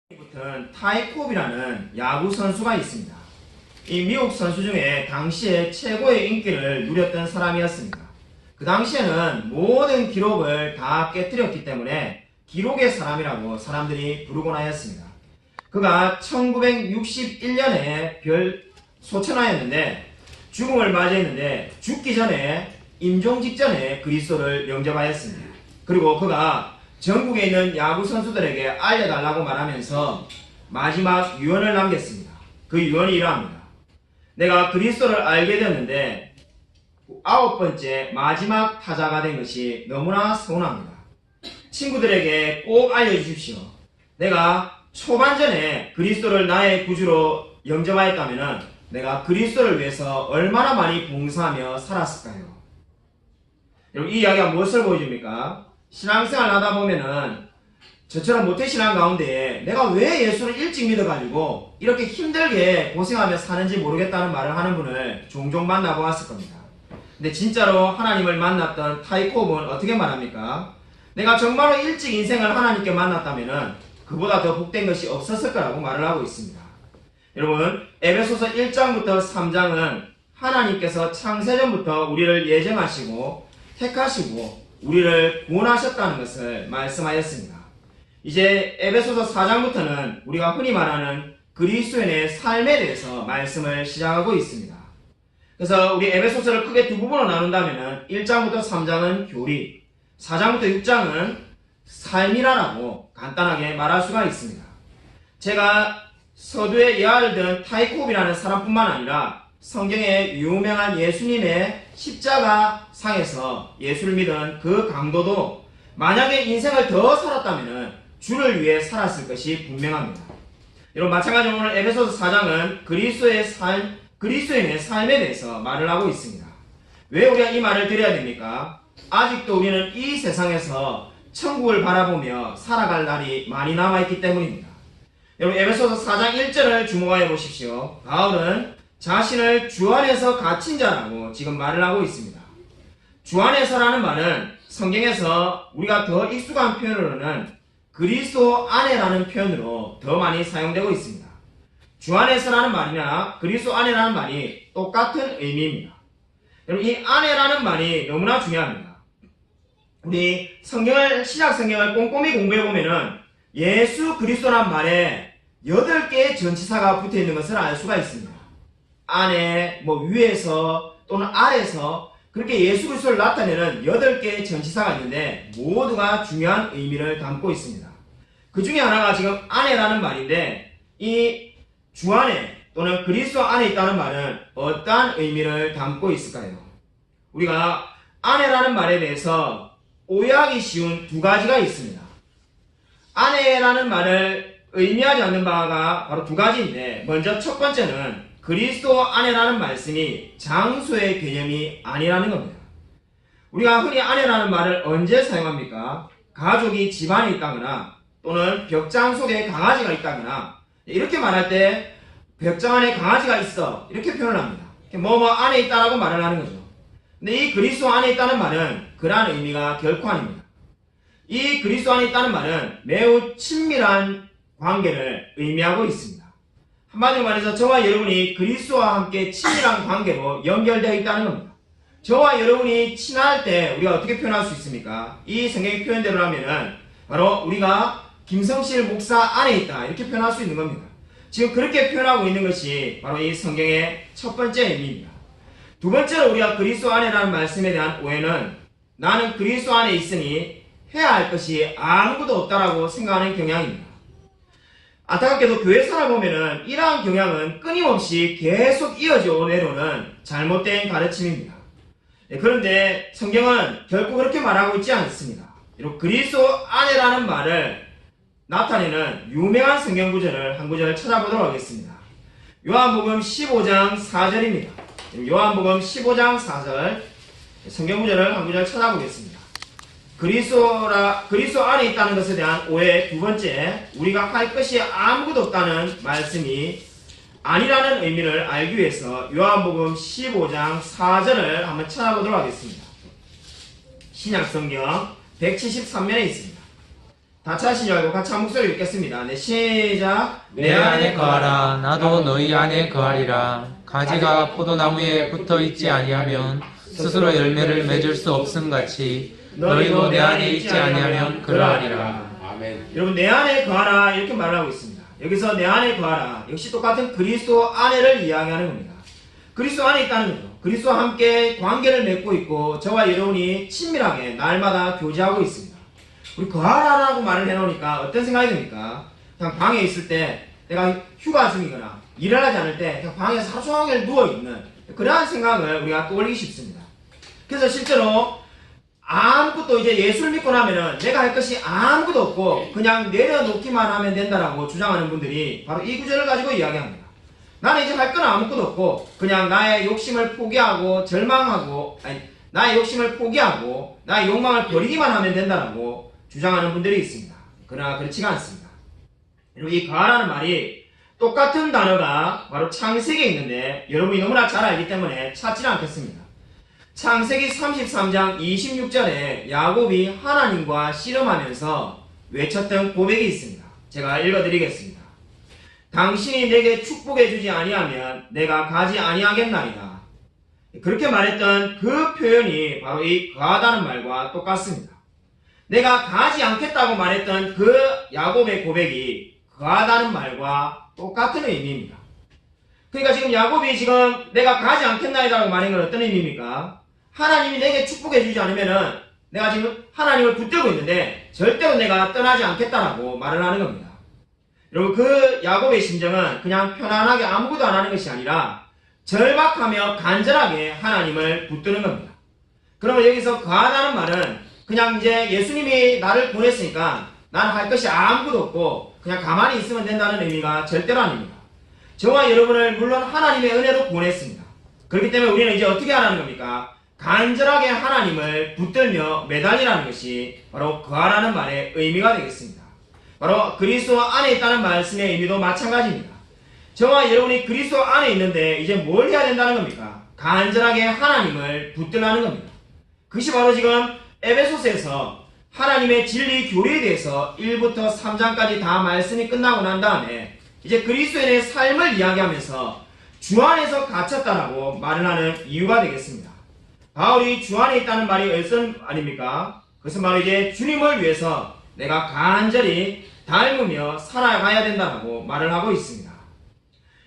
붙은 타이 콥이라는 야구 선수가 있습니다. 이 미국 선수 중에 당시에 최고의 인기를 누렸던 사람이었습니다. 그 당시에는 모든 기록을 다 깨뜨렸기 때문에 기록의 사람이라고 사람들이 부르곤 하였습니다. 그가 1961년에 별 소천하였는데 죽음을 맞이했는데 죽기 전에 임종 직전에 그리스도를 영접하였습니다. 그리고 그가 전국에 있는 야구 선수들에게 알려달라고 말하면서 마지막 유언을 남겼습니다. 그 유언이 이러합니다. 내가 그리스도를 알게 되었는데 9번째 마지막 타자가 된 것이 너무나 서운합니다. 친구들에게 꼭 알려주십시오. 내가 초반전에 그리스도를 나의 구주로 영접하였다면 내가 그리스도를 위해서 얼마나 많이 봉사하며 살았을까요? 여러분, 이 이야기가 무엇을 보여줍니까? 신앙생활 하다 보면은 저처럼 모태신앙 가운데 내가 왜 예수를 일찍 믿어가지고 이렇게 힘들게 고생하며 사는지 모르겠다는 말을 하는 분을 종종 만나보았을 겁니다. 근데 진짜로 하나님을 만났던 타이 콥은 어떻게 말합니까? 내가 정말로 일찍 인생을 하나님께 만났다면은 그보다 더 복된 것이 없었을 거라고 말을 하고 있습니다. 여러분, 에베소서 1장부터 3장은 하나님께서 창세전부터 우리를 예정하시고 택하시고 우리를 구원하셨다는 것을 말씀하였습니다. 이제 에베소서 4장부터는 우리가 흔히 말하는 그리스도인의 삶에 대해서 말씀을 시작하고 있습니다. 그래서 우리 에베소서를 크게 두 부분으로 나눈다면 1장부터 3장은 교리, 4장부터 6장은 삶이라고 간단하게 말할 수가 있습니다. 제가 서두에 예화를 든 타이 콥이라는 사람뿐만 아니라 성경에 유명한 예수님의 십자가 상에서 예수를 믿은 그 강도도 만약에 인생을 더 살았다면 주를 위해 살았을 것이 분명합니다. 여러분, 마찬가지로 오늘 에베소서 4장은 그리스도인의 삶에 대해서 말을 하고 있습니다. 왜 우리가 이 말을 드려야 됩니까? 아직도 우리는 이 세상에서 천국을 바라보며 살아갈 날이 많이 남아있기 때문입니다. 여러분, 에베소서 4장 1절을 주목하여 보십시오. 바울은 자신을 주 안에서 갇힌 자라고 지금 말을 하고 있습니다. 주 안에서라는 말은 성경에서 우리가 더 익숙한 표현으로는 그리스도 안에라는 표현으로 더 많이 사용되고 있습니다. 주 안에서라는 말이나 그리스도 안에라는 말이 똑같은 의미입니다. 여러분, 이 안에라는 말이 너무나 중요합니다. 우리 신약 성경을 꼼꼼히 공부해보면은 예수 그리스도란 말에 8개의 전치사가 붙어있는 것을 알 수가 있습니다. 안에, 위에서 또는 아래서 그렇게 예수 그리스도를 나타내는 8개의 전치사가 있는데 모두가 중요한 의미를 담고 있습니다. 그 중에 하나가 지금 안에라는 말인데 이 주 안에 또는 그리스도 안에 있다는 말은 어떠한 의미를 담고 있을까요? 우리가 안에라는 말에 대해서 오해하기 쉬운 두 가지가 있습니다. 안에라는 말을 의미하지 않는 바가 바로 두 가지인데, 먼저 첫 번째는 그리스도 안에라는 말씀이 장소의 개념이 아니라는 겁니다. 우리가 흔히 안에라는 말을 언제 사용합니까? 가족이 집안에 있다거나 또는 벽장 속에 강아지가 있다거나 이렇게 말할 때 벽장 안에 강아지가 있어 이렇게 표현을 합니다. 뭐뭐 안에 있다라고 말을 하는 거죠. 근데 이 그리스도 안에 있다는 말은 그러한 의미가 결코 아닙니다. 이 그리스도 안에 있다는 말은 매우 친밀한 관계를 의미하고 있습니다. 한마디로 말해서 저와 여러분이 그리스도와 함께 친밀한 관계로 연결되어 있다는 겁니다. 저와 여러분이 친할 때 우리가 어떻게 표현할 수 있습니까? 이 성경의 표현대로 하면은 바로 우리가 김성실 목사 안에 있다 이렇게 표현할 수 있는 겁니다. 지금 그렇게 표현하고 있는 것이 바로 이 성경의 첫 번째 의미입니다. 두 번째로 우리가 그리스도 안에라는 말씀에 대한 오해는 나는 그리스도 안에 있으니 해야 할 것이 아무것도 없다라고 생각하는 경향입니다. 안타깝게도 교회 살아보면은 이러한 경향은 끊임없이 계속 이어져 내려오는 잘못된 가르침입니다. 그런데 성경은 결코 그렇게 말하고 있지 않습니다. 그리스도 안에라는 말을 나타내는 유명한 성경 구절을 한 구절을 찾아보도록 하겠습니다. 요한복음 15장 4절입니다. 요한복음 15장 4절 성경 구절을 한 구절 찾아보겠습니다. 그리스도 안에 있다는 것에 대한 오해 두 번째, 우리가 할 것이 아무것도 없다는 말씀이 아니라는 의미를 알기 위해서 요한복음 15장 4절을 한번 찾아보도록 하겠습니다. 신약성경 173면에 있습니다. 다 찾으신 줄 알고 같이 한 목소리 읽겠습니다. 네, 시작. 내 안에 거하라. 나도 너희 안에 거하리라. 가지가 포도나무에 붙어 있지 아니하면 스스로 열매를 맺을 수 없음같이 너희도 내 안에 있지 아니하면 그러하리라. 아멘. 여러분, 내 안에 거하라 이렇게 말을 하고 있습니다. 여기서 내 안에 거하라, 역시 똑같은 그리스도 안에를 이야기하는 겁니다. 그리스도 안에 있다는 거죠. 그리스도와 함께 관계를 맺고 있고 저와 여러분이 친밀하게 날마다 교제하고 있습니다. 우리 거하라라고 말을 해놓으니까 어떤 생각이 듭니까? 그냥 방에 있을 때 내가 휴가 중이거나 일을 하지 않을 때 그냥 방에서 하루 종일 누워있는 그러한 생각을 우리가 떠올리기 쉽습니다. 그래서 실제로 아무것도 이제 예수를 믿고 나면은 내가 할 것이 아무것도 없고 그냥 내려놓기만 하면 된다라고 주장하는 분들이 바로 이 구절을 가지고 이야기합니다. 나는 이제 할 건 아무것도 없고 그냥 나의 욕심을 포기하고 절망하고 나의 욕심을 포기하고 나의 욕망을 버리기만 하면 된다라고 주장하는 분들이 있습니다. 그러나 그렇지가 않습니다. 여러분, 이 거하라는 말이 똑같은 단어가 바로 창세기에 있는데 여러분이 너무나 잘 알기 때문에 찾지는 않겠습니다. 창세기 33장 26절에 야곱이 하나님과 씨름하면서 외쳤던 고백이 있습니다. 제가 읽어드리겠습니다. 당신이 내게 축복해 주지 아니하면 내가 가지 아니하겠나이다. 그렇게 말했던 그 표현이 바로 이 거하다는 말과 똑같습니다. 내가 가지 않겠다고 말했던 그 야곱의 고백이 거하다는 말과 똑같은 의미입니다. 그러니까 지금 야곱이 지금 내가 가지 않겠나이다라고 말한 건 어떤 의미입니까? 하나님이 내게 축복해 주지 않으면은 내가 지금 하나님을 붙들고 있는데 절대로 내가 떠나지 않겠다라고 말을 하는 겁니다. 여러분, 그 야곱의 심정은 그냥 편안하게 아무것도 안 하는 것이 아니라 절박하며 간절하게 하나님을 붙드는 겁니다. 그러면 여기서 거하다는 말은 그냥 이제 예수님이 나를 보냈으니까 나는 할 것이 아무것도 없고 그냥 가만히 있으면 된다는 의미가 절대로 아닙니다. 저와 여러분을 물론 하나님의 은혜로 보냈습니다. 그렇기 때문에 우리는 이제 어떻게 하라는 겁니까? 간절하게 하나님을 붙들며 매달리라는 것이 바로 거하라는 말의 의미가 되겠습니다. 바로 그리스도 안에 있다는 말씀의 의미도 마찬가지입니다. 저와 여러분이 그리스도 안에 있는데 이제 뭘 해야 된다는 겁니까? 간절하게 하나님을 붙들라는 겁니다. 그것이 바로 지금 에베소서에서 하나님의 진리 교리에 대해서 1부터 3장까지 다 말씀이 끝나고 난 다음에 이제 그리스도인의 삶을 이야기하면서 주 안에서 갇혔다라고 말을 하는 이유가 되겠습니다. 바울이 주 안에 있다는 말이 어떤 아닙니까? 그것은 바로 이제 주님을 위해서 내가 간절히 닮으며 살아가야 된다고 말을 하고 있습니다.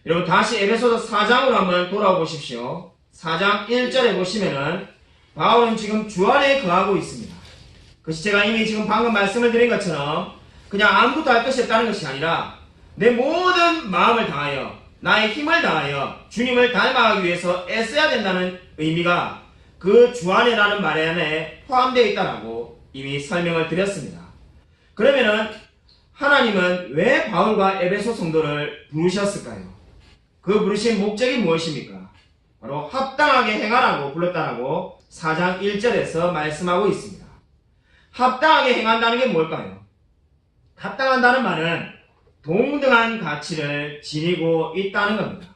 여러분, 다시 에베소서 4장으로 한번 돌아와 보십시오. 4장 1절에 보시면은 바울은 지금 주 안에 거하고 있습니다. 그것이 제가 이미 지금 방금 말씀을 드린 것처럼 그냥 아무것도 할 것이 없다는 것이 아니라 내 모든 마음을 다하여 나의 힘을 다하여 주님을 닮아가기 위해서 애써야 된다는 의미가 그 주 안에라는 말 안에 포함되어 있다라고 이미 설명을 드렸습니다. 그러면은 하나님은 왜 바울과 에베소 성도를 부르셨을까요? 그 부르신 목적이 무엇입니까? 바로 합당하게 행하라고 불렀다라고 4장 1절에서 말씀하고 있습니다. 합당하게 행한다는 게 뭘까요? 합당한다는 말은 동등한 가치를 지니고 있다는 겁니다.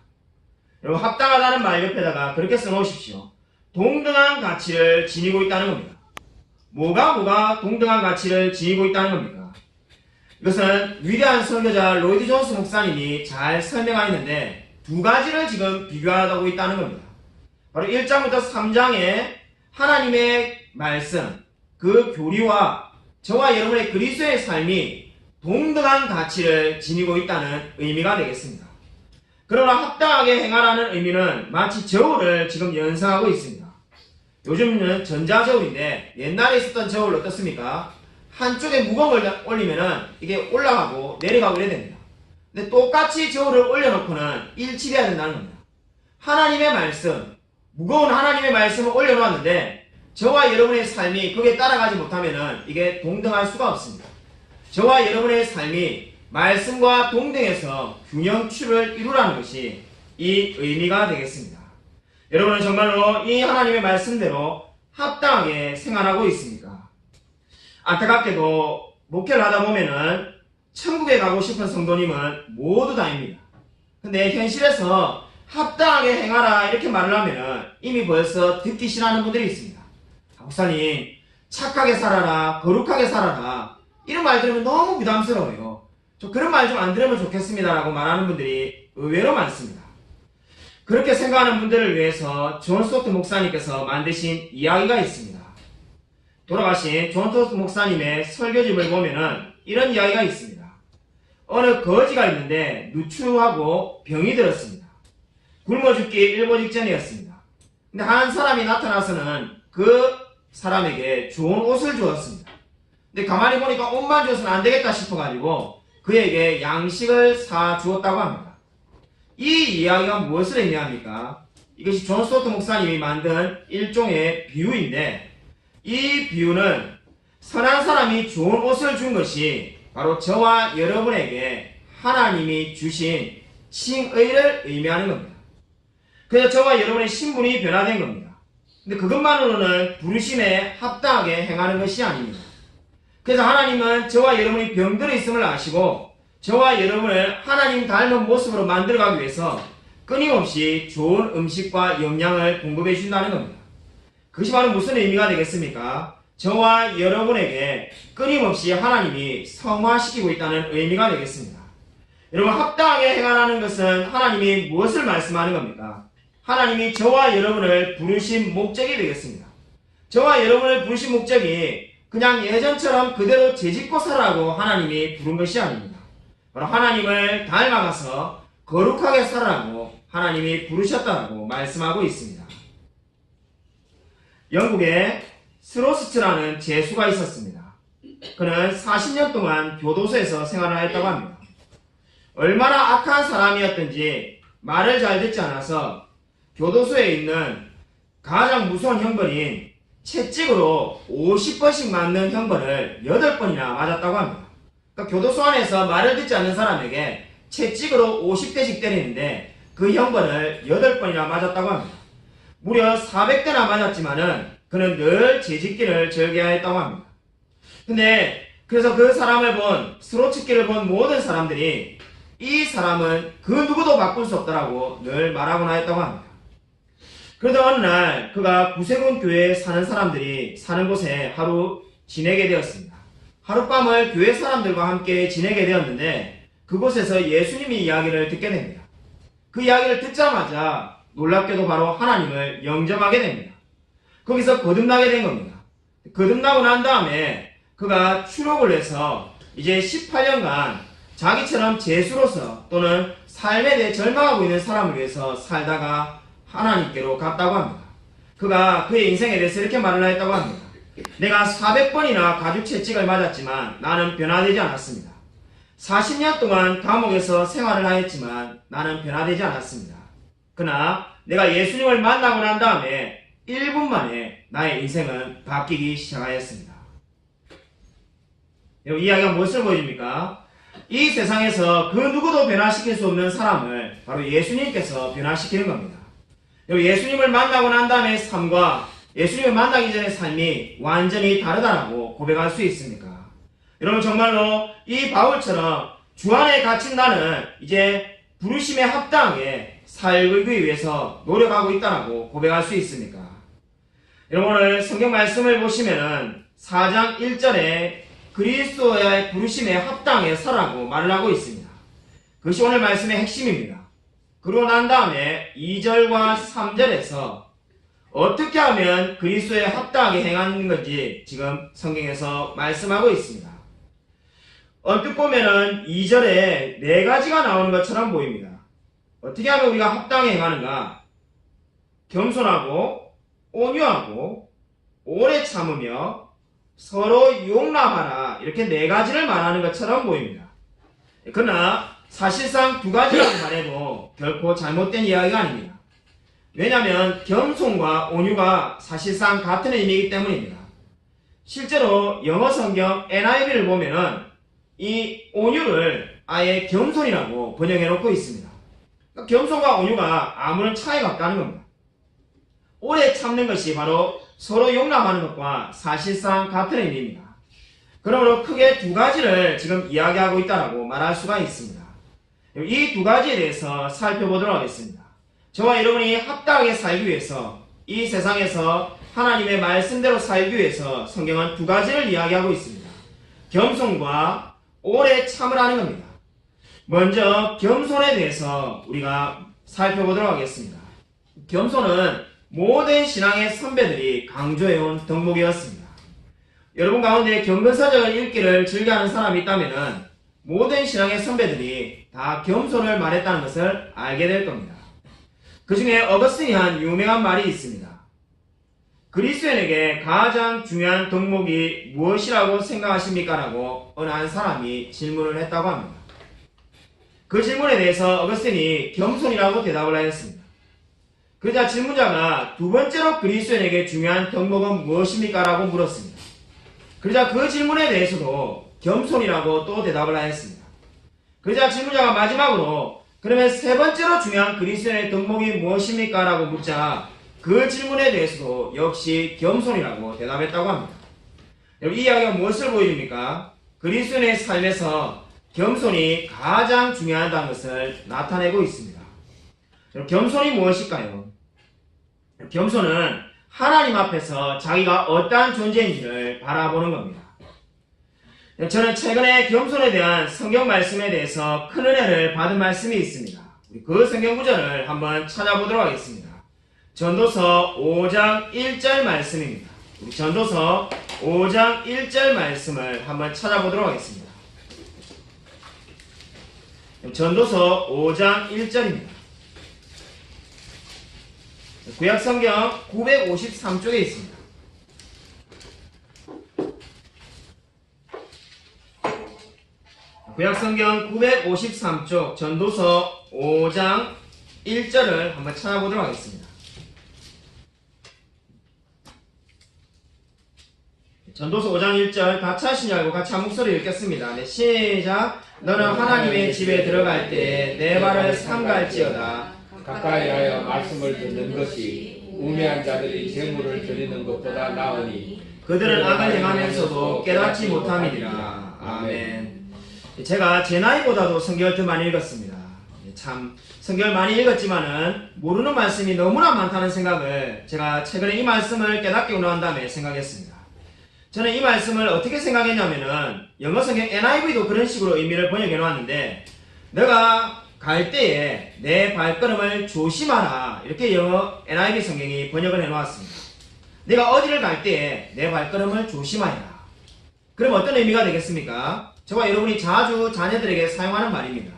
여러분, 합당하다는 말 옆에다가 그렇게 써놓으십시오. 동등한 가치를 지니고 있다는 겁니다. 뭐가 동등한 가치를 지니고 있다는 겁니까? 이것은 위대한 설교자 로이드 존스 목사님이 잘 설명하였는데 두 가지를 지금 비교하고 있다는 겁니다. 바로 1장부터 3장에 하나님의 말씀, 그 교리와 저와 여러분의 그리스도의 삶이 동등한 가치를 지니고 있다는 의미가 되겠습니다. 그러나 합당하게 행하라는 의미는 마치 저울을 지금 연상하고 있습니다. 요즘은 전자저울인데 옛날에 있었던 저울 어떻습니까? 한쪽에 무거운 걸 올리면은 이게 올라가고 내려가고 이래야 됩니다. 근데 똑같이 저울을 올려놓고는 일치돼야 된다는 겁니다. 하나님의 말씀, 무거운 하나님의 말씀을 올려놓았는데 저와 여러분의 삶이 거기에 따라가지 못하면은 이게 동등할 수가 없습니다. 저와 여러분의 삶이 말씀과 동등해서 균형추를 이루라는 것이 이 의미가 되겠습니다. 여러분은 정말로 이 하나님의 말씀대로 합당하게 생활하고 있습니까? 안타깝게도 목회를 하다 보면은 천국에 가고 싶은 성도님은 모두 다입니다. 근데 현실에서 합당하게 행하라 이렇게 말을 하면은 이미 벌써 듣기 싫어하는 분들이 있습니다. 목사님, 착하게 살아라, 거룩하게 살아라, 이런 말 들으면 너무 부담스러워요. 저 그런 말 좀 안 들으면 좋겠습니다라고 말하는 분들이 의외로 많습니다. 그렇게 생각하는 분들을 위해서 존 스토트 목사님께서 만드신 이야기가 있습니다. 돌아가신 존 스토트 목사님의 설교집을 보면은 이런 이야기가 있습니다. 어느 거지가 있는데 누추하고 병이 들었습니다. 굶어 죽기 일보 직전이었습니다. 근데 한 사람이 나타나서는 그 사람에게 좋은 옷을 주었습니다. 근데 가만히 보니까 옷만 줘서는 안 되겠다 싶어가지고 그에게 양식을 사 주었다고 합니다. 이 이야기가 무엇을 의미합니까? 이것이 존 스토트 목사님이 만든 일종의 비유인데, 이 비유는 선한 사람이 좋은 옷을 준 것이 바로 저와 여러분에게 하나님이 주신 칭의를 의미하는 겁니다. 그래서 저와 여러분의 신분이 변화된 겁니다. 근데 그것만으로는 부르심에 합당하게 행하는 것이 아닙니다. 그래서 하나님은 저와 여러분이 병들어 있음을 아시고 저와 여러분을 하나님 닮은 모습으로 만들어가기 위해서 끊임없이 좋은 음식과 영양을 공급해 주신다는 겁니다. 그것이 바로 무슨 의미가 되겠습니까? 저와 여러분에게 끊임없이 하나님이 성화시키고 있다는 의미가 되겠습니다. 여러분, 합당하게 행하라는 것은 하나님이 무엇을 말씀하는 겁니까? 하나님이 저와 여러분을 부르신 목적이 되겠습니다. 저와 여러분을 부르신 목적이 그냥 예전처럼 그대로 재짓고 살라고 하나님이 부른 것이 아닙니다. 바로 하나님을 닮아가서 거룩하게 살라고 하나님이 부르셨다고 말씀하고 있습니다. 영국에 스로스트라는 제수가 있었습니다. 그는 40년 동안 교도소에서 생활을 했다고 합니다. 얼마나 악한 사람이었든지 말을 잘 듣지 않아서 교도소에 있는 가장 무서운 형벌인 채찍으로 50번씩 맞는 형벌을 8번이나 맞았다고 합니다. 그러니까 교도소 안에서 말을 듣지 않는 사람에게 채찍으로 50대씩 때리는데 그 형벌을 8번이나 맞았다고 합니다. 무려 400대나 맞았지만은 그는 늘 재짓기를 절개하였다고 합니다. 근데 그래서 그 사람을 본, 스로츠키를 본 모든 사람들이 이 사람은 그 누구도 바꿀 수 없다라고 늘 말하곤 하였다고 합니다. 그러다 어느 날 그가 구세군 교회에 사는 사람들이 사는 곳에 하루 지내게 되었습니다. 하룻밤을 교회 사람들과 함께 지내게 되었는데 그곳에서 예수님의 이야기를 듣게 됩니다. 그 이야기를 듣자마자 놀랍게도 바로 하나님을 영접하게 됩니다. 거기서 거듭나게 된 겁니다. 거듭나고 난 다음에 그가 추록을 해서 이제 18년간 자기처럼 제수로서 또는 삶에 대해 절망하고 있는 사람을 위해서 살다가 하나님께로 갔다고 합니다. 그가 그의 인생에 대해서 이렇게 말을 했다고 합니다. 내가 400번이나 가죽 채찍을 맞았지만 나는 변화되지 않았습니다. 40년 동안 감옥에서 생활을 하였지만 나는 변화되지 않았습니다. 그러나 내가 예수님을 만나고 난 다음에 1분 만에 나의 인생은 바뀌기 시작하였습니다. 이 이야기가 무엇을 보여줍니까? 이 세상에서 그 누구도 변화시킬 수 없는 사람을 바로 예수님께서 변화시키는 겁니다. 예수님을 만나고 난 다음에 삶과 예수님을 만나기 전의 삶이 완전히 다르다라고 고백할 수 있습니까? 여러분, 정말로 이 바울처럼 주 안에 갇힌 나는 이제 부르심에 합당하게 살기 위해서 노력하고 있다라고 고백할 수 있습니까? 여러분, 오늘 성경 말씀을 보시면은 4장 1절에 그리스도의 부르심에 합당하게 살라고 말을 하고 있습니다. 그것이 오늘 말씀의 핵심입니다. 그러고 난 다음에 2절과 3절에서 어떻게 하면 그리스도에 합당하게 행하는 건지 지금 성경에서 말씀하고 있습니다. 언뜻 보면은 2절에 4가지가 나오는 것처럼 보입니다. 어떻게 하면 우리가 합당하게 행하는가? 겸손하고 온유하고 오래 참으며 서로 용납하라, 이렇게 4가지를 말하는 것처럼 보입니다. 그러나 사실상 2가지라고 말해도 결코 잘못된 이야기가 아닙니다. 왜냐하면 겸손과 온유가 사실상 같은 의미이기 때문입니다. 실제로 영어 성경 NIV를 보면은 이 온유를 아예 겸손이라고 번역해 놓고 있습니다. 그러니까 겸손과 온유가 아무런 차이가 없다는 겁니다. 오래 참는 것이 바로 서로 용납하는 것과 사실상 같은 의미입니다. 그러므로 크게 2가지를 지금 이야기하고 있다고 말할 수가 있습니다. 이 2가지에 대해서 살펴보도록 하겠습니다. 저와 여러분이 합당하게 살기 위해서, 이 세상에서 하나님의 말씀대로 살기 위해서 성경은 2가지를 이야기하고 있습니다. 겸손과 오래 참으라는 겁니다. 먼저 겸손에 대해서 우리가 살펴보도록 하겠습니다. 겸손은 모든 신앙의 선배들이 강조해온 덕목이었습니다. 여러분 가운데 경건서적을 읽기를 즐겨하는 사람이 있다면 모든 신앙의 선배들이 다 겸손을 말했다는 것을 알게 될 겁니다. 그 중에 어거스틴이 한 유명한 말이 있습니다. 그리스도인에게 가장 중요한 덕목이 무엇이라고 생각하십니까? 라고 어느 한 사람이 질문을 했다고 합니다. 그 질문에 대해서 어거스틴이 겸손이라고 대답을 하였습니다. 그러자 질문자가 두 번째로 그리스도인에게 중요한 덕목은 무엇입니까? 라고 물었습니다. 그러자 그 질문에 대해서도 겸손이라고 또 대답을 하였습니다. 그러자 질문자가 마지막으로 그러면 세 번째로 중요한 그리스도인의 덕목이 무엇입니까? 라고 묻자 그 질문에 대해서도 역시 겸손이라고 대답했다고 합니다. 여러분 이 이야기가 무엇을 보여줍니까? 그리스도인의 삶에서 겸손이 가장 중요하다는 것을 나타내고 있습니다. 여러분 겸손이 무엇일까요? 겸손은 하나님 앞에서 자기가 어떠한 존재인지를 바라보는 겁니다. 저는 최근에 겸손에 대한 성경 말씀에 대해서 큰 은혜를 받은 말씀이 있습니다. 우리 그 성경 구절을 한번 찾아보도록 하겠습니다. 전도서 5장 1절 말씀입니다. 우리 전도서 5장 1절 말씀을 한번 찾아보도록 하겠습니다. 전도서 5장 1절입니다. 구약성경 953쪽에 있습니다. 구약성경 953쪽 전도서 5장 1절을 한번 찾아보도록 하겠습니다. 전도서 5장 1절 같이 하시지 말고 같이 한 목소리 읽겠습니다. 네, 시작. 너는 하나님의 집에 들어갈 때 내 발을 삼갈지어다. 가까이 하여 말씀을 듣는 것이 우매한 자들이 재물을 드리는 것보다 나으니 그들은 악을 행하면서도 깨닫지 못함이니라. 아멘. 제가 제 나이보다도 성경을 더 많이 읽었습니다. 참 성경을 많이 읽었지만은 모르는 말씀이 너무나 많다는 생각을 제가 최근에 이 말씀을 깨닫게 운운한 다음에 생각했습니다. 저는 이 말씀을 어떻게 생각했냐면은 영어 성경 NIV도 그런 식으로 의미를 번역해 놓았는데 내가 갈 때에 내 발걸음을 조심하라 이렇게 영어 NIV 성경이 번역을 해 놓았습니다. 내가 어디를 갈 때에 내 발걸음을 조심하라. 그럼 어떤 의미가 되겠습니까? 저와 여러분이 자주 자녀들에게 사용하는 말입니다.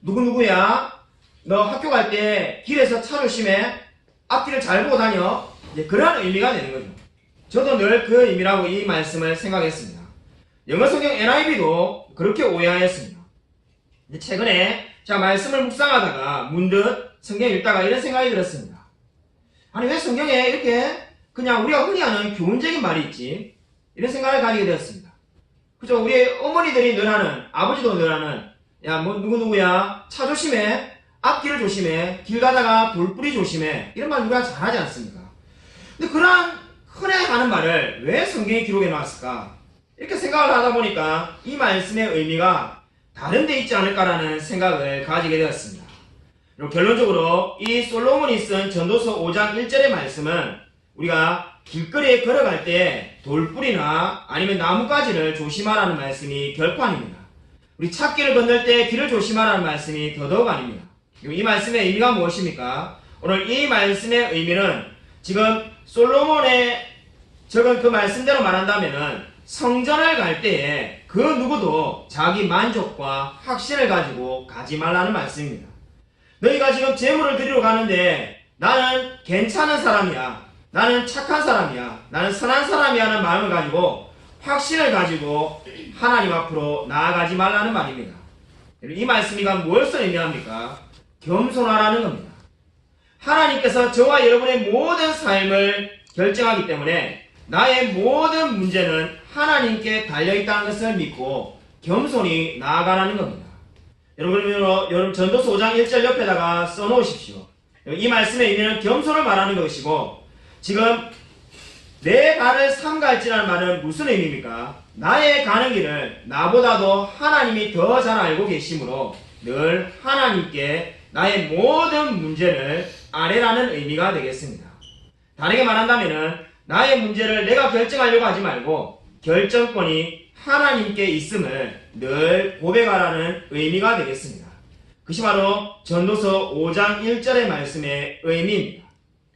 누구누구야? 너 학교 갈 때 길에서 차 조심해. 앞길을 잘 보고 다녀. 이제 그런 의미가 되는 거죠. 저도 늘 그 의미라고 이 말씀을 생각했습니다. 영어 성경 NIV도 그렇게 오해하였습니다. 최근에 제가 말씀을 묵상하다가 문득 성경 읽다가 이런 생각이 들었습니다. 아니 왜 성경에 이렇게 그냥 우리가 흔히 하는 교훈적인 말이 있지? 이런 생각을 가지게 되었습니다. 그죠? 우리 어머니들이 늘 하는, 아버지도 늘 하는, 야, 뭐, 누구누구야, 차 조심해, 앞길을 조심해, 길 가다가 돌뿌리 조심해, 이런 말 우리가 잘 하지 않습니까? 근데 그러한 흔히 하는 말을 왜 성경에 기록해 놨을까? 이렇게 생각을 하다 보니까 이 말씀의 의미가 다른 데 있지 않을까라는 생각을 가지게 되었습니다. 그리고 결론적으로 이 솔로몬이 쓴 전도서 5장 1절의 말씀은 우리가 길거리에 걸어갈 때 돌뿌리나 아니면 나뭇가지를 조심하라는 말씀이 결코 아닙니다. 우리 찾길을 건널 때 길을 조심하라는 말씀이 더더욱 아닙니다. 이 말씀의 의미가 무엇입니까? 오늘 이 말씀의 의미는 지금 솔로몬의 적은 그 말씀대로 말한다면은 성전을 갈 때에 그 누구도 자기 만족과 확신을 가지고 가지 말라는 말씀입니다. 너희가 지금 제물을 드리러 가는데 나는 괜찮은 사람이야. 나는 착한 사람이야. 나는 선한 사람이야 하는 마음을 가지고 확신을 가지고 하나님 앞으로 나아가지 말라는 말입니다. 이 말씀이가 무엇을 의미합니까? 겸손하라는 겁니다. 하나님께서 저와 여러분의 모든 삶을 결정하기 때문에 나의 모든 문제는 하나님께 달려있다는 것을 믿고 겸손히 나아가라는 겁니다. 여러분 전도서 5장 1절 옆에다가 써놓으십시오. 이 말씀의 의미는 겸손을 말하는 것이고 지금 내 발을 삼갈지라는 말은 무슨 의미입니까? 나의 가는 길을 나보다도 하나님이 더 잘 알고 계시므로 늘 하나님께 나의 모든 문제를 아뢰라는 의미가 되겠습니다. 다르게 말한다면은 나의 문제를 내가 결정하려고 하지 말고 결정권이 하나님께 있음을 늘 고백하라는 의미가 되겠습니다. 그것이 바로 전도서 5장 1절의 말씀의 의미입니다.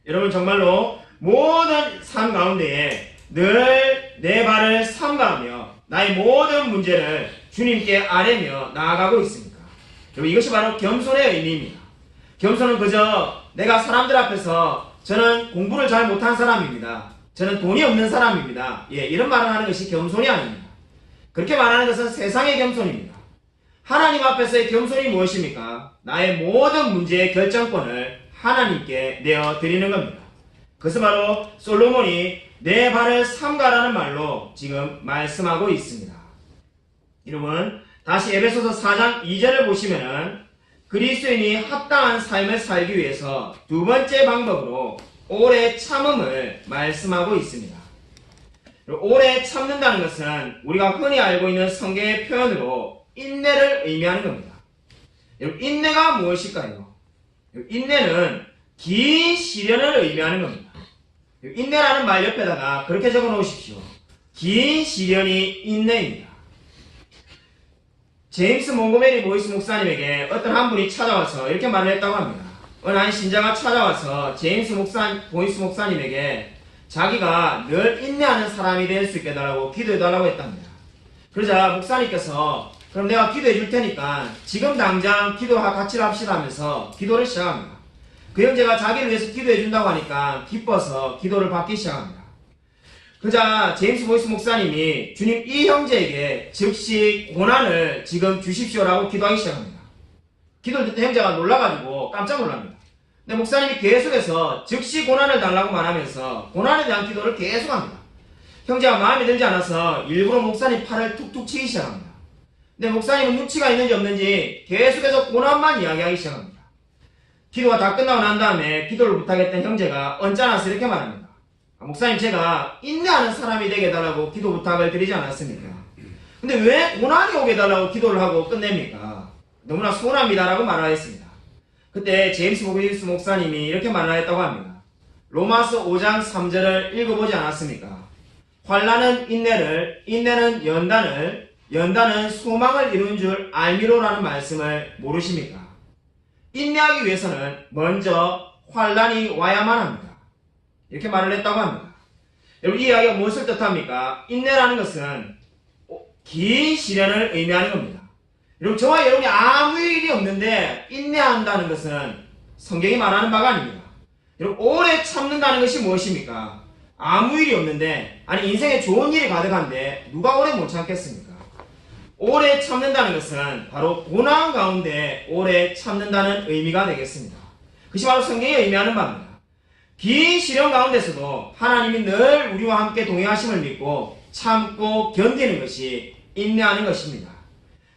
여러분 정말로 모든 삶 가운데에 늘 내 발을 삼가하며 나의 모든 문제를 주님께 아뢰며 나아가고 있습니까? 여러분 이것이 바로 겸손의 의미입니다. 겸손은 그저 내가 사람들 앞에서 저는 공부를 잘 못한 사람입니다. 저는 돈이 없는 사람입니다. 이런 말을 하는 것이 겸손이 아닙니다. 그렇게 말하는 것은 세상의 겸손입니다. 하나님 앞에서의 겸손이 무엇입니까? 나의 모든 문제의 결정권을 하나님께 내어드리는 겁니다. 그것은 바로 솔로몬이 내 발을 삼가라는 말로 지금 말씀하고 있습니다. 여러분 다시 에베소서 4장 2절을 보시면은 그리스도인이 합당한 삶을 살기 위해서 두 번째 방법으로 오래 참음을 말씀하고 있습니다. 오래 참는다는 것은 우리가 흔히 알고 있는 성경의 표현으로 인내를 의미하는 겁니다. 여러분 인내가 무엇일까요? 인내는 긴 시련을 의미하는 겁니다. 인내라는 말 옆에다가 그렇게 적어 놓으십시오. 긴 시련이 인내입니다. 제임스 몽고메리 보이스 목사님에게 어떤 한 분이 찾아와서 이렇게 말을 했다고 합니다. 어느 한 신자가 찾아와서 제임스 보이스 목사님에게 자기가 늘 인내하는 사람이 될 수 있게 해달라고 기도해달라고 했답니다. 그러자 목사님께서 그럼 내가 기도해 줄 테니까 지금 당장 같이 합시다 하면서 기도를 시작합니다. 그 형제가 자기를 위해서 기도해 준다고 하니까 기뻐서 기도를 받기 시작합니다. 그러자 제임스 보이스 목사님이 주님 이 형제에게 즉시 고난을 지금 주십시오라고 기도하기 시작합니다. 기도를 듣던 형제가 놀라가지고 깜짝 놀랍니다. 근데 목사님이 계속해서 즉시 고난을 달라고 말하면서 고난에 대한 기도를 계속합니다. 형제가 마음에 들지 않아서 일부러 목사님 팔을 툭툭 치기 시작합니다. 근데 목사님은 눈치가 있는지 없는지 계속해서 고난만 이야기하기 시작합니다. 기도가 다 끝나고 난 다음에 기도를 부탁했던 형제가 언짢아서 이렇게 말합니다. 목사님 제가 인내하는 사람이 되게 해달라고 기도 부탁을 드리지 않았습니까? 근데 왜 고난이 오게 해달라고 기도를 하고 끝냅니까? 너무나 서운합니다라고 말하였습니다. 그때 제임스 보이스 목사님이 이렇게 말하였다고 합니다. 로마서 5장 3절을 읽어보지 않았습니까? 환난은 인내를, 인내는 연단을, 연단은 소망을 이룬 줄 알미로라는 말씀을 모르십니까? 인내하기 위해서는 먼저 환난이 와야만 합니다. 이렇게 말을 했다고 합니다. 여러분 이 이야기가 무엇을 뜻합니까? 인내라는 것은 긴 시련을 의미하는 겁니다. 여러분 저와 여러분이 아무 일이 없는데 인내한다는 것은 성경이 말하는 바가 아닙니다. 여러분 오래 참는다는 것이 무엇입니까? 아무 일이 없는데 아니 인생에 좋은 일이 가득한데 누가 오래 못 참겠습니까? 오래 참는다는 것은 바로 고난 가운데 오래 참는다는 의미가 되겠습니다. 그것이 바로 성경이 의미하는 바입니다. 긴 시련 가운데서도 하나님이 늘 우리와 함께 동행하심을 믿고 참고 견디는 것이 인내하는 것입니다.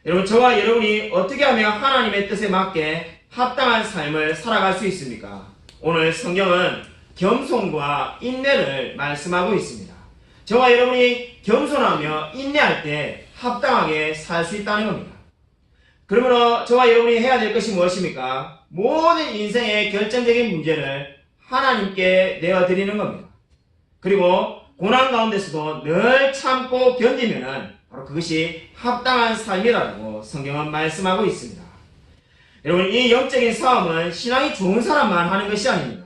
여러분 저와 여러분이 어떻게 하면 하나님의 뜻에 맞게 합당한 삶을 살아갈 수 있습니까? 오늘 성경은 겸손과 인내를 말씀하고 있습니다. 저와 여러분이 겸손하며 인내할 때 합당하게 살 수 있다는 겁니다. 그러므로 저와 여러분이 해야 될 것이 무엇입니까? 모든 인생의 결정적인 문제를 하나님께 내어드리는 겁니다. 그리고 고난 가운데서도 늘 참고 견디면은 바로 그것이 합당한 삶이라고 성경은 말씀하고 있습니다. 여러분 이 영적인 싸움은 신앙이 좋은 사람만 하는 것이 아닙니다.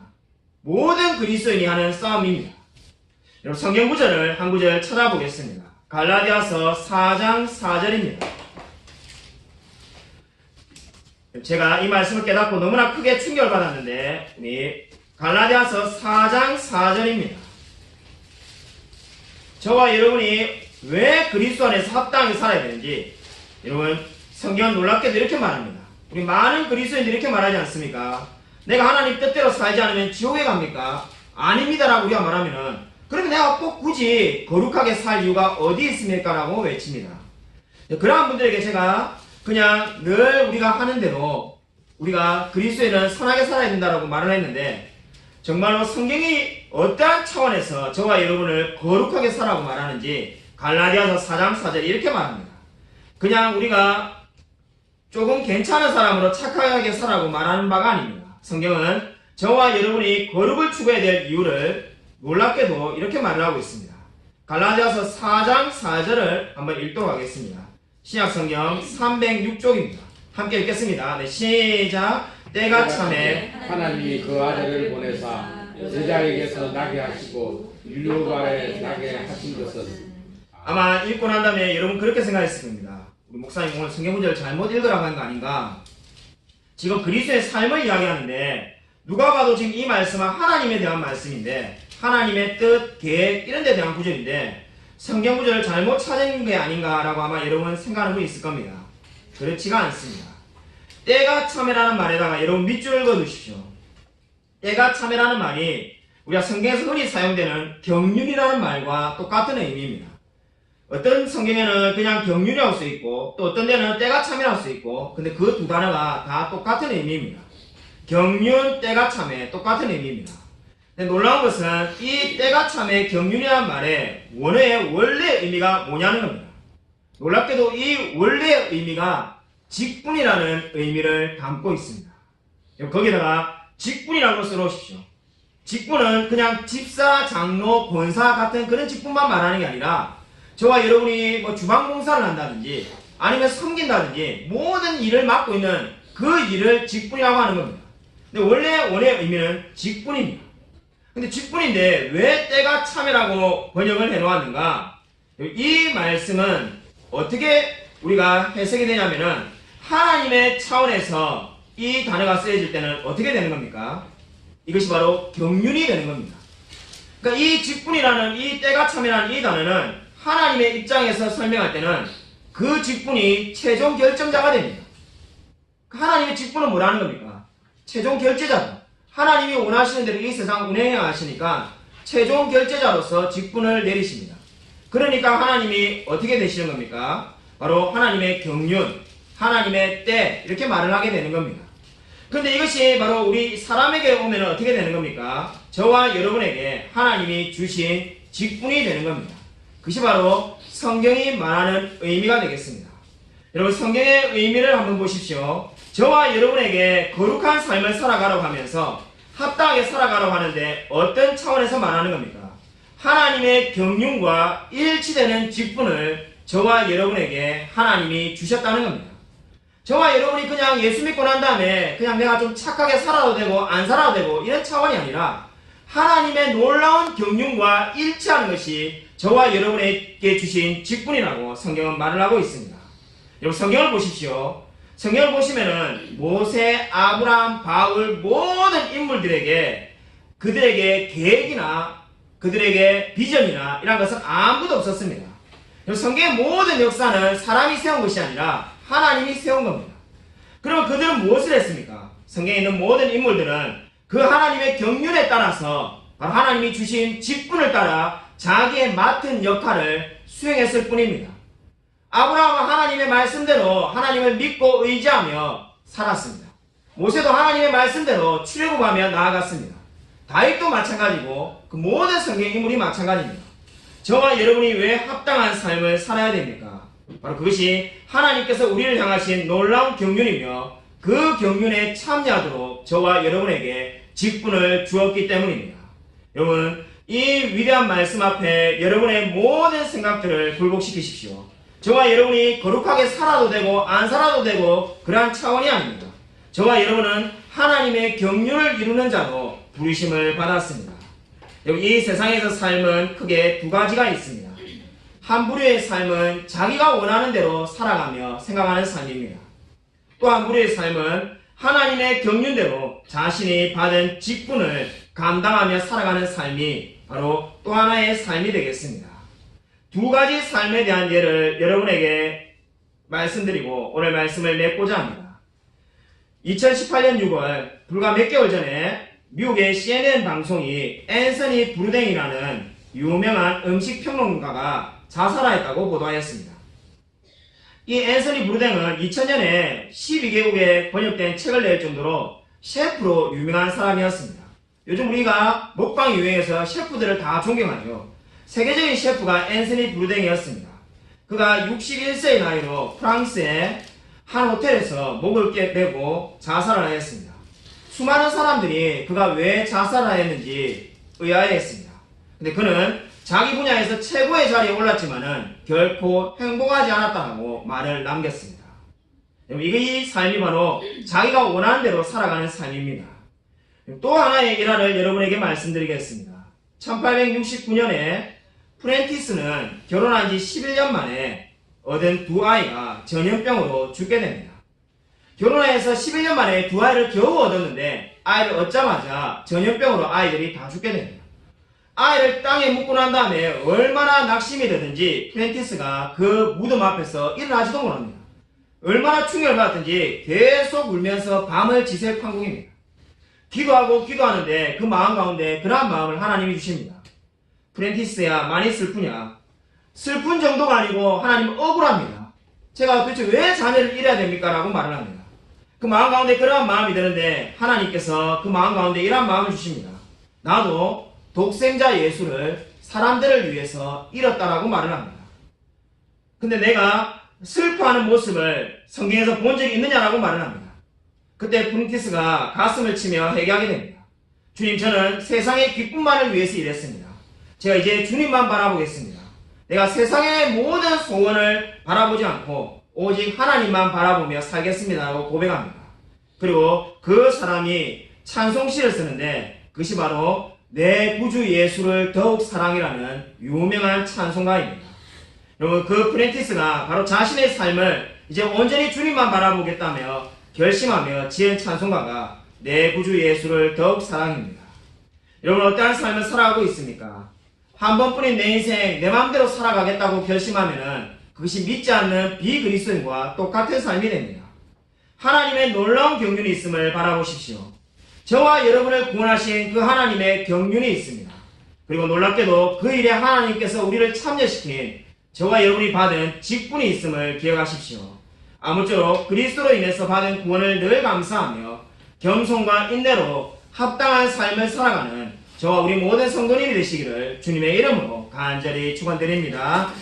모든 그리스도인이 하는 싸움입니다. 여러분 성경 구절을 한 구절 찾아보겠습니다. 갈라디아서 4장 4절입니다. 제가 이 말씀을 깨닫고 너무나 크게 충격을 받았는데 우리 갈라디아서 4장 4절입니다. 저와 여러분이 왜 그리스도 안에서 합당하게 살아야 되는지 여러분 성경은 놀랍게도 이렇게 말합니다. 우리 많은 그리스도인들이 이렇게 말하지 않습니까? 내가 하나님 뜻대로 살지 않으면 지옥에 갑니까? 아닙니다라고 우리가 말하면은 그러면 내가 꼭 굳이 거룩하게 살 이유가 어디 있습니까? 라고 외칩니다. 그러한 분들에게 제가 그냥 늘 우리가 하는 대로 우리가 그리스도인은 선하게 살아야 된다라고 말을 했는데 정말로 성경이 어떠한 차원에서 저와 여러분을 거룩하게 살라고 말하는지 갈라디아서 4장 4절에 이렇게 말합니다. 그냥 우리가 조금 괜찮은 사람으로 착하게 살라고 말하는 바가 아닙니다. 성경은 저와 여러분이 거룩을 추구해야 될 이유를 놀랍게도 이렇게 말을 하고 있습니다. 갈라디아서 4장 4절을 한번 읽도록 하겠습니다. 신약성경 306쪽입니다. 함께 읽겠습니다. 네, 시작. 때가 참에 하나님이 그 아들을 보내사 제자에게서 나게 하시고 인류가에 나게 하신 것은 아마 읽고 난 다음에 여러분 그렇게 생각했을 겁니다. 우리 목사님 오늘 성경 문제를 잘못 읽으라고 한 거 아닌가? 지금 그리스도의 삶을 이야기하는데 누가 봐도 지금 이 말씀은 하나님에 대한 말씀인데 하나님의 뜻, 계획 이런 데 대한 구절인데 성경 구절을 잘못 찾은 게 아닌가라고 아마 여러분 생각하는 분이 있을 겁니다. 그렇지가 않습니다. 때가 참에라는 말에다가 여러분 밑줄 읽어두십시오. 때가 참에라는 말이 우리가 성경에서 흔히 사용되는 경륜이라는 말과 똑같은 의미입니다. 어떤 성경에는 그냥 경륜이라고 써있고 또 어떤 데는 때가 참이라고 써있고 근데 그 두 단어가 다 똑같은 의미입니다. 경륜, 때가 참에 똑같은 의미입니다. 근데 놀라운 것은 이 때가 참에 경륜이라는 말의 원어의 원래 의미가 뭐냐는 겁니다. 놀랍게도 이 원래의 의미가 직분이라는 의미를 담고 있습니다. 거기다가 직분이라고 써놓으십시오. 직분은 그냥 집사, 장로, 권사 같은 그런 직분만 말하는 게 아니라 저와 여러분이 뭐 주방공사를 한다든지 아니면 섬긴다든지 모든 일을 맡고 있는 그 일을 직분이라고 하는 겁니다. 근데 원래 원의 의미는 직분입니다. 근데 직분인데 왜 때가 참이라고 번역을 해놓았는가? 이 말씀은 어떻게 우리가 해석이 되냐면은 하나님의 차원에서 이 단어가 쓰여질 때는 어떻게 되는 겁니까? 이것이 바로 경륜이 되는 겁니다. 그러니까 이 직분이라는 이 때가 참이라는 이 단어는 하나님의 입장에서 설명할 때는 그 직분이 최종 결정자가 됩니다. 하나님의 직분은 뭐라는 겁니까? 최종 결제자다. 하나님이 원하시는 대로 이 세상 운행해 가시니까 최종 결제자로서 직분을 내리십니다. 그러니까 하나님이 어떻게 되시는 겁니까? 바로 하나님의 경륜, 하나님의 때 이렇게 말을 하게 되는 겁니다. 그런데 이것이 바로 우리 사람에게 오면 어떻게 되는 겁니까? 저와 여러분에게 하나님이 주신 직분이 되는 겁니다. 그것이 바로 성경이 말하는 의미가 되겠습니다. 여러분 성경의 의미를 한번 보십시오. 저와 여러분에게 거룩한 삶을 살아가라고 하면서 합당하게 살아가라고 하는데 어떤 차원에서 말하는 겁니까? 하나님의 경륜과 일치되는 직분을 저와 여러분에게 하나님이 주셨다는 겁니다. 저와 여러분이 그냥 예수 믿고 난 다음에 그냥 내가 좀 착하게 살아도 되고 안 살아도 되고 이런 차원이 아니라 하나님의 놀라운 경륜과 일치하는 것이 저와 여러분에게 주신 직분이라고 성경은 말을 하고 있습니다. 여러분 성경을 보십시오. 성경을 보시면은 모세, 아브라함, 바울 모든 인물들에게 그들에게 계획이나 그들에게 비전이나 이런 것은 아무도 없었습니다. 여러분 성경의 모든 역사는 사람이 세운 것이 아니라 하나님이 세운 겁니다. 그러면 그들은 무엇을 했습니까? 성경에 있는 모든 인물들은 그 하나님의 경륜에 따라서 바로 하나님이 주신 직분을 따라 자기의 맡은 역할을 수행했을 뿐입니다. 아브라함은 하나님의 말씀대로 하나님을 믿고 의지하며 살았습니다. 모세도 하나님의 말씀대로 출애굽하며 나아갔습니다. 다윗도 마찬가지고 그 모든 성경 인물이 마찬가지입니다. 저와 여러분이 왜 합당한 삶을 살아야 됩니까? 바로 그것이 하나님께서 우리를 향하신 놀라운 경륜이며 그 경륜에 참여하도록 저와 여러분에게 직분을 주었기 때문입니다. 여러분 이 위대한 말씀 앞에 여러분의 모든 생각들을 굴복시키십시오. 저와 여러분이 거룩하게 살아도 되고 안 살아도 되고 그러한 차원이 아닙니다. 저와 여러분은 하나님의 경륜을 이루는 자로 부르심을 받았습니다. 여기 이 세상에서 삶은 크게 두 가지가 있습니다. 한 부류의 삶은 자기가 원하는 대로 살아가며 생각하는 삶입니다. 또 한 부류의 삶은 하나님의 경륜대로 자신이 받은 직분을 감당하며 살아가는 삶이 바로 또 하나의 삶이 되겠습니다. 두 가지 삶에 대한 예를 여러분에게 말씀드리고 오늘 말씀을 맺고자 합니다. 2018년 6월 불과 몇 개월 전에 미국의 CNN 방송이 앤서니 브루댕이라는 유명한 음식 평론가가 자살하였다고 보도하였습니다. 이 앤서니 브루댕은 2000년에 12개국에 번역된 책을 낼 정도로 셰프로 유명한 사람이었습니다. 요즘 우리가 먹방 유행에서 셰프들을 다 존경하죠. 세계적인 셰프가 앤서니 브루댕이었습니다. 그가 61세의 나이로 프랑스의 한 호텔에서 목을 매고 자살을 하였습니다. 수많은 사람들이 그가 왜 자살을 하였는지 의아해했습니다. 근데 그는 자기 분야에서 최고의 자리에 올랐지만은 결코 행복하지 않았다고 말을 남겼습니다. 이 삶이 바로 자기가 원하는 대로 살아가는 삶입니다. 또 하나의 일화를 여러분에게 말씀드리겠습니다. 1869년에 프렌티스는 결혼한 지 11년 만에 얻은 두 아이가 전염병으로 죽게 됩니다. 결혼해서 11년 만에 두 아이를 겨우 얻었는데 아이를 얻자마자 전염병으로 아이들이 다 죽게 됩니다. 아이를 땅에 묻고 난 다음에 얼마나 낙심이 되든지 프렌티스가 그 무덤 앞에서 일어나지도 못합니다. 얼마나 충격을 받았든지 계속 울면서 밤을 지새 판국입니다. 기도하고 기도하는데 그 마음 가운데 그러한 마음을 하나님이 주십니다. 프렌티스야 많이 슬프냐? 슬픈 정도가 아니고 하나님은 억울합니다. 제가 도대체 왜 자녀를 잃어야 됩니까? 라고 말을 합니다. 그 마음 가운데 그러한 마음이 드는데 하나님께서 그 마음 가운데 이러한 마음을 주십니다. 나도 독생자 예수를 사람들을 위해서 잃었다라고 말을 합니다. 근데 내가 슬퍼하는 모습을 성경에서 본 적이 있느냐라고 말을 합니다. 그때 프렌티스가 가슴을 치며 회개하게 됩니다. 주님, 저는 세상의 기쁨만을 위해서 일했습니다. 제가 이제 주님만 바라보겠습니다. 내가 세상의 모든 소원을 바라보지 않고 오직 하나님만 바라보며 살겠습니다라고 고백합니다. 그리고 그 사람이 찬송시를 쓰는데 그것이 바로 내 구주 예수를 더욱 사랑이라는 유명한 찬송가입니다. 여러분, 그 프렌티스가 바로 자신의 삶을 이제 온전히 주님만 바라보겠다며 결심하며 지은 찬송가가 내 구주 예수를 더욱 사랑입니다. 여러분, 어떠한 삶을 살아가고 있습니까? 한 번뿐인 내 인생 내 마음대로 살아가겠다고 결심하면은 그것이 믿지 않는 비그리스도인과 똑같은 삶이 됩니다. 하나님의 놀라운 경륜이 있음을 바라보십시오. 저와 여러분을 구원하신 그 하나님의 경륜이 있습니다. 그리고 놀랍게도 그 일에 하나님께서 우리를 참여시킨 저와 여러분이 받은 직분이 있음을 기억하십시오. 아무쪼록 그리스도로 인해서 받은 구원을 늘 감사하며 겸손과 인내로 합당한 삶을 살아가는 저와 우리 모든 성도님이 되시기를 주님의 이름으로 간절히 축원드립니다.